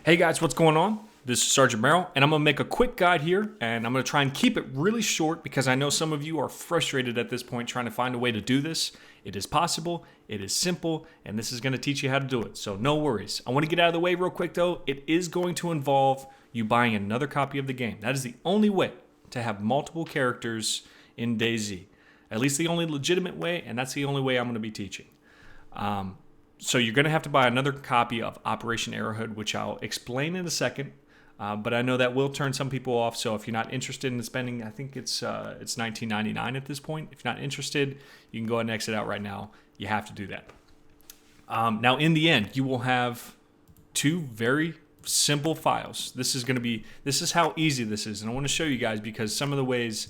Hey guys, what's going on? This is Sergeant Merrill, and I'm going to make a quick guide here, and I'm going to try and keep it really short because I know some of you are frustrated at this point trying to find a way to do this. It is possible, it is simple, and this is going to teach you how to do it, so no worries. I want to get out of the way real quick though. It is going to involve you buying another copy of the game. That is the only way to have multiple characters in DayZ. At least the only legitimate way, and that's the only way I'm going to be teaching. So you're going to have to buy another copy of Operation Arrowhead, which I'll explain in a second. But I know that will turn some people off. So if you're not interested in spending, I think it's $19.99 at this point. If you're not interested, you can go ahead and exit out right now. You have to do that. Now, in the end, you will have two very simple files. This is how easy this is. And I want to show you guys because some of the ways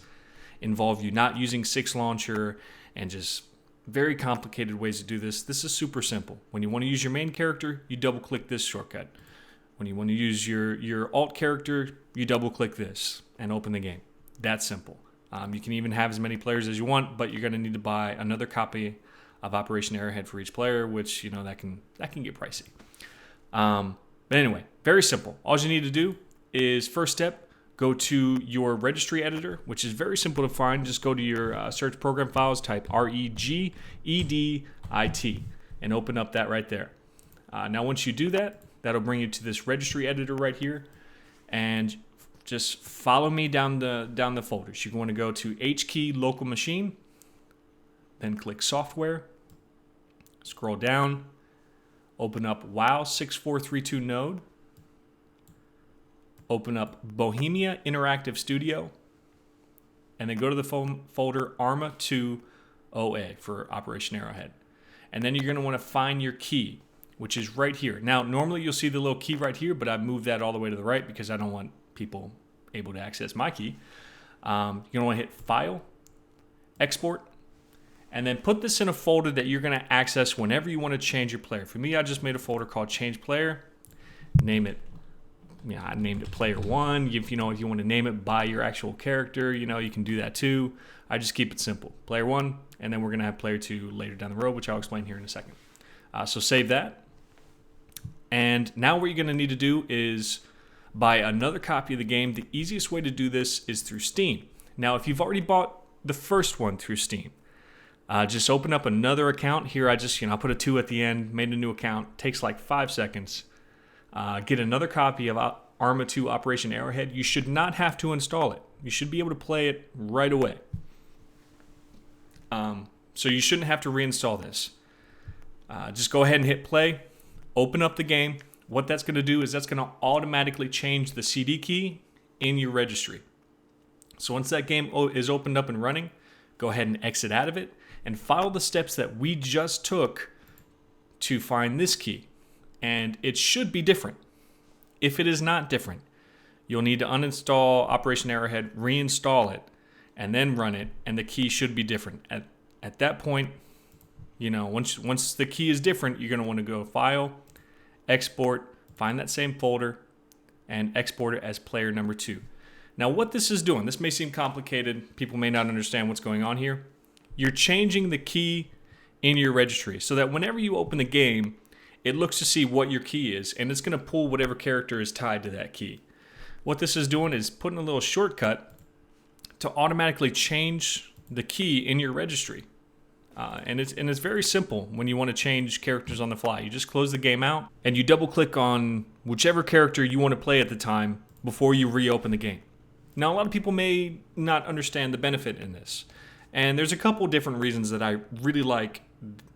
involve you not using 6 Launcher and just very complicated ways to do this. This is super simple. When you want to use your main character, you double click this shortcut. When you want to use your alt character, you double click this and open the game. That's simple. You can even have as many players as you want, but you're going to need to buy another copy of Operation Arrowhead for each player, which that can get pricey. But anyway, very simple. All you need to do is first step, go to your registry editor, which is very simple to find. Just go to your search program files, type REGEDIT, and open up that right there. Now, once you do that, that'll bring you to this registry editor right here, and just follow me down the folders. You're going to go to HKey local machine, then click software, scroll down, open up WoW 6432 node, open up Bohemia Interactive Studio, and then go to the folder ARMA 2 OA for Operation Arrowhead. And then you're going to want to find your key, which is right here. Now, normally you'll see the little key right here, but I've moved that all the way to the right because I don't want people able to access my key. You're going to want to hit File, Export, and then put this in a folder that you're going to access whenever you want to change your player. For me, I just made a folder called Change Player. Name it. I named it Player 1. If you want to name it by your actual character, you can do that too. I just keep it simple. Player 1, and then we're going to have Player 2 later down the road, which I'll explain here in a second. So save that. And now what you're going to need to do is buy another copy of the game. The easiest way to do this is through Steam. Now, if you've already bought the first one through Steam, just open up another account. Here I just, I put a 2 at the end, made a new account. Takes like 5 seconds. Get another copy of ARMA 2 Operation Arrowhead. You should not have to install it. You should be able to play it right away. So you shouldn't have to reinstall this. Just go ahead and hit play. Open up the game. What that's going to do is that's going to automatically change the CD key in your registry. So once that game is opened up and running, go ahead and exit out of it and follow the steps that we just took to find this key. And it should be different. If it is not different, you'll need to uninstall Operation Arrowhead, reinstall it, and then run it, and the key should be different. At that point, once the key is different, you're going to want to go File, Export, find that same folder, and export it as player number 2. Now, what this is doing, this may seem complicated. People may not understand what's going on here. You're changing the key in your registry so that whenever you open the game, it looks to see what your key is, and it's going to pull whatever character is tied to that key. What this is doing is putting a little shortcut to automatically change the key in your registry. And it's very simple when you want to change characters on the fly. You just close the game out, and you double-click on whichever character you want to play at the time before you reopen the game. Now, a lot of people may not understand the benefit in this, and there's a couple different reasons that I really like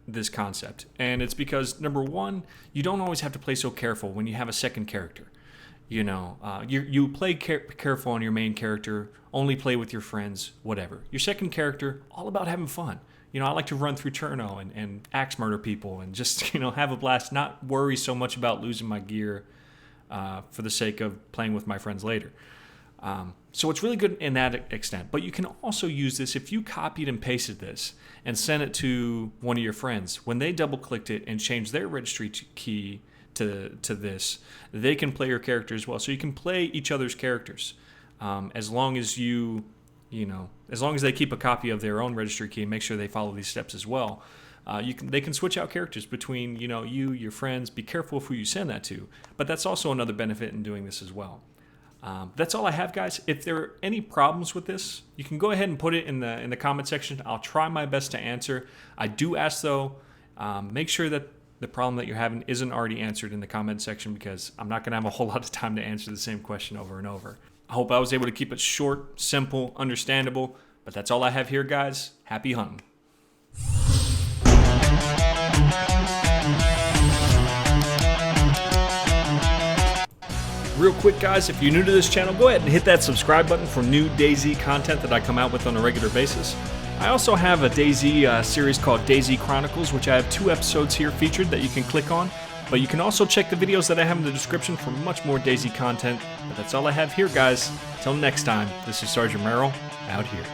this concept. And it's because, number one, you don't always have to play so careful when you have a second character. You play careful on your main character, only play with your friends, whatever. Your second character, all about having fun. I like to run through Cherno and axe murder people and just, have a blast, not worry so much about losing my gear for the sake of playing with my friends later. So it's really good in that extent. But you can also use this if you copied and pasted this and sent it to one of your friends. When they double-clicked it and changed their registry key to this, they can play your character as well. So you can play each other's characters as long as as long as they keep a copy of their own registry key and make sure they follow these steps as well. They can switch out characters between you, your friends. Be careful of who you send that to. But that's also another benefit in doing this as well. That's all I have, guys. If there are any problems with this, you can go ahead and put it in the comment section. I'll try my best to answer. I do ask though, make sure that the problem that you're having isn't already answered in the comment section, because I'm not going to have a whole lot of time to answer the same question over and over. I hope I was able to keep it short, simple, understandable. But that's all I have here, guys. Happy hunting. Real quick, guys, if you're new to this channel, go ahead and hit that subscribe button for new DayZ content that I come out with on a regular basis. I also have a DayZ series called DayZ Chronicles, which I have 2 episodes here featured that you can click on. But you can also check the videos that I have in the description for much more DayZ content. But that's all I have here, guys. Till next time, this is Sergeant Merrill, out here.